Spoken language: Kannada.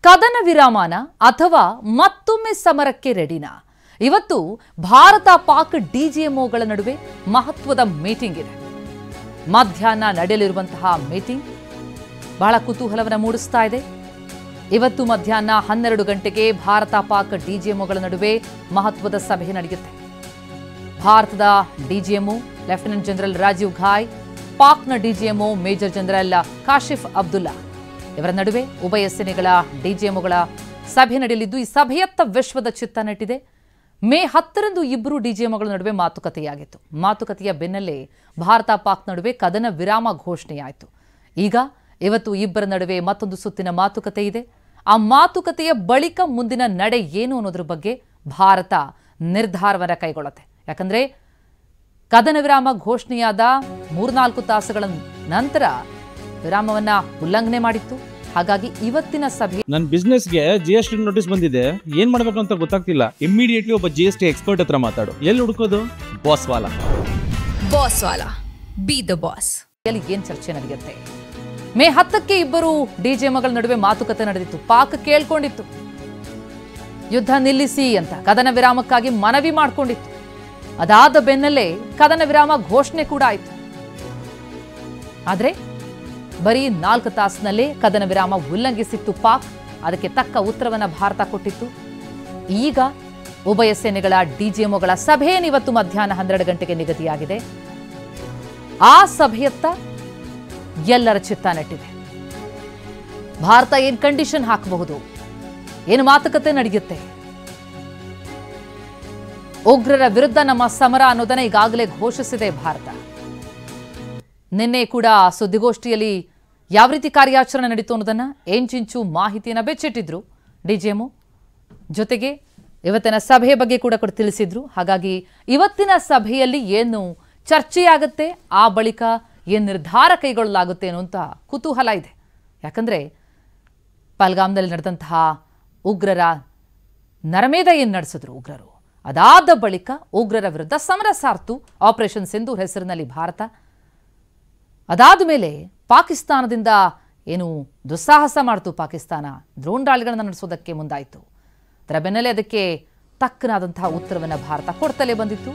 ಕದನ ವಿರಾಮನ ಅಥವಾ ಮತ್ತೊಮ್ಮೆ ಸಮರಕ್ಕೆ ರೆಡಿನಾ? ಇವತ್ತು ಭಾರತ ಪಾಕ್ ಡಿಜಿಎಂಒಗಳ ನಡುವೆ ಮಹತ್ವದ ಮೀಟಿಂಗ್ ಇದೆ. ಮಧ್ಯಾಹ್ನ ನಡೆಯಲಿರುವಂತಹ ಮೀಟಿಂಗ್ ಬಹಳ ಕುತೂಹಲವನ್ನು ಮೂಡಿಸ್ತಾ ಇದೆ. ಇವತ್ತು ಮಧ್ಯಾಹ್ನ 12 ಗಂಟೆಗೆ ಭಾರತ ಪಾಕ್ ಡಿಜಿಎಂಒಗಳ ನಡುವೆ ಮಹತ್ವದ ಸಭೆ ನಡೆಯುತ್ತೆ. ಭಾರತದ ಡಿಜಿಎಂಒ ಲೆಫ್ಟಿನೆಂಟ್ ಜನರಲ್ ರಾಜೀವ್ ಘಾಯ್, ಪಾಕ್ನ DGMO major general Kashif Abdullah ಇವರ ನಡುವೆ ಉಭಯ ಸೇನೆಗಳ ಡಿಜಿಎಂಒಗಳ ಸಭೆ ನಡೆಯಲಿದ್ದು, ಈ ಸಭೆಯತ್ತ ವಿಶ್ವದ ಚಿತ್ತ ನೆಟ್ಟಿದೆ. ಮೇ 10ರಂದು ಇಬ್ಬರು ಡಿಜಿಎಂಒಗಳ ನಡುವೆ ಮಾತುಕತೆಯಾಗಿತ್ತು. ಮಾತುಕತೆಯ ಬೆನ್ನಲ್ಲೇ ಭಾರತ ಪಾಕ್ ನಡುವೆ ಕದನ ವಿರಾಮ ಘೋಷಣೆಯಾಯಿತು. ಈಗ ಇವತ್ತು ಇಬ್ಬರ ನಡುವೆ ಮತ್ತೊಂದು ಸುತ್ತಿನ ಮಾತುಕತೆ ಇದೆ. ಆ ಮಾತುಕತೆಯ ಬಳಿಕ ಮುಂದಿನ ನಡೆ ಏನು ಅನ್ನೋದ್ರ ಬಗ್ಗೆ ಭಾರತ ನಿರ್ಧಾರವನ್ನು ಕೈಗೊಳ್ಳುತ್ತೆ. ಯಾಕಂದ್ರೆ ಕದನ ವಿರಾಮ ಘೋಷಣೆಯಾದ 3-4 ತಾಸುಗಳ ನಂತರ ವಿರಾಮವನ್ನ ಉಲ್ಲಂಘನೆ ಮಾಡಿತ್ತು. ಹಾಗಾಗಿ ಇವತ್ತಿನ ಸಭೆ ನನ್ನ ಬಿಸ್ನೆಸ್ಗೆ GST ನೋಟಿಸ್ ಬಂದಿದೆ, ಏನ್ ಮಾಡ್ಬೇಕು ಅಂತ ಗೊತ್ತಾಗ್ತಿಲ್ಲ. ಇಮಿಡಿಯೇಟ್ಲಿ ಒಬ್ಬ GST ಎಕ್ಸ್ಪರ್ಟ್ ಹತ್ರ ಮಾತಾಡು. ಎಲ್ಲಿ ಹುಡುಕೋದು? ಬಾಸ್ ವಾಲಾ ಬಿ ದ ಬಾಸ್. ಏನ್ ಚರ್ಚೆ ನಡೆಯುತ್ತೆ? ಮೇ 10ಕ್ಕೆ ಇಬ್ಬರು ಡಿಜಿಎಂಗಳ ನಡುವೆ ಮಾತುಕತೆ ನಡೆದಿತ್ತು. ಪಾಕ್ ಕೇಳ್ಕೊಂಡಿತ್ತು ಯುದ್ಧ ನಿಲ್ಲಿಸಿ ಅಂತ, ಕದನ ವಿರಾಮಕ್ಕಾಗಿ ಮನವಿ ಮಾಡಿಕೊಂಡಿತ್ತು. ಅದಾದ ಬೆನ್ನಲ್ಲೇ ಕದನ ವಿರಾಮ ಘೋಷಣೆ ಕೂಡ ಆಯಿತು. ಆದ್ರೆ ಬರೀ 4 ತಾಸಿನಲ್ಲೇ ಕದನ ವಿರಾಮ ಉಲ್ಲಂಘಿಸಿತ್ತು ಪಾಕ್. ಅದಕ್ಕೆ ತಕ್ಕ ಉತ್ತರವನ್ನು ಭಾರತ ಕೊಟ್ಟಿತ್ತು. ಈಗ ಉಭಯ ಸೇನೆಗಳ ಡಿಜಿಎಂಒಗಳ ಸಭೆಯನ್ನು ಇವತ್ತು ಮಧ್ಯಾಹ್ನ 12 ಗಂಟೆಗೆ ನಿಗದಿಯಾಗಿದೆ. ಆ ಸಭೆಯತ್ತ ಎಲ್ಲರ ಚಿತ್ತ ನೆಟ್ಟಿದೆ. ಭಾರತ ಏನ್ ಕಂಡೀಷನ್ ಹಾಕಬಹುದು, ಏನು ಮಾತುಕತೆ ನಡೆಯುತ್ತೆ, ಉಗ್ರರ ವಿರುದ್ಧ ನಮ್ಮ ಸಮರ ಅನ್ನೋದನ್ನ ಈಗಾಗಲೇ ಘೋಷಿಸಿದೆ ಭಾರತ. ನಿನ್ನೆ ಕೂಡ ಸುದ್ದಿಗೋಷ್ಠಿಯಲ್ಲಿ ಯಾವ ರೀತಿ ಕಾರ್ಯಾಚರಣೆ ನಡೀತು ಅನ್ನೋದನ್ನ ಎಂಚಿಂಚು ಮಾಹಿತಿಯನ್ನು ಬೆಚ್ಚಿಟ್ಟಿದ್ರು ಡಿಜಿಎಂಒ. ಜೊತೆಗೆ ಇವತ್ತಿನ ಸಭೆಯ ಬಗ್ಗೆ ಕೂಡ ತಿಳಿಸಿದ್ರು. ಹಾಗಾಗಿ ಇವತ್ತಿನ ಸಭೆಯಲ್ಲಿ ಏನು ಚರ್ಚೆಯಾಗುತ್ತೆ, ಆ ಬಳಿಕ ಏನು ನಿರ್ಧಾರ ಕೈಗೊಳ್ಳಲಾಗುತ್ತೆ ಅನ್ನುವಂಥ ಕುತೂಹಲ ಇದೆ. ಯಾಕಂದ್ರೆ ಪಹಲ್ಗಾಮ್ನಲ್ಲಿ ನಡೆದಂತಹ ಉಗ್ರರ ನರಮೇಧ ಏನು ನಡೆಸಿದ್ರು ಉಗ್ರರು, ಅದಾದ ಬಳಿಕ ಉಗ್ರರ ವಿರುದ್ಧ ಸಮರ ಸಾರ್ತು ಆಪರೇಷನ್ ಸಿಂಧೂರ್ ಹೆಸರಿನಲ್ಲಿ ಭಾರತ. ಅದಾದ ಮೇಲೆ ಪಾಕಿಸ್ತಾನದಿಂದ ಏನು ದುಸ್ಸಾಹಸ ಮಾಡ್ತು ಪಾಕಿಸ್ತಾನ, ಡ್ರೋನ್ ದಾಳಿಗಳನ್ನು ನಡೆಸೋದಕ್ಕೆ ಮುಂದಾಯಿತು. ಅದರ ಬೆನ್ನಲ್ಲೇ ಅದಕ್ಕೆ ತಕ್ಕನಾದಂತಹ ಉತ್ತರವನ್ನು ಭಾರತ ಕೊಡ್ತಲೇ ಬಂದಿತ್ತು.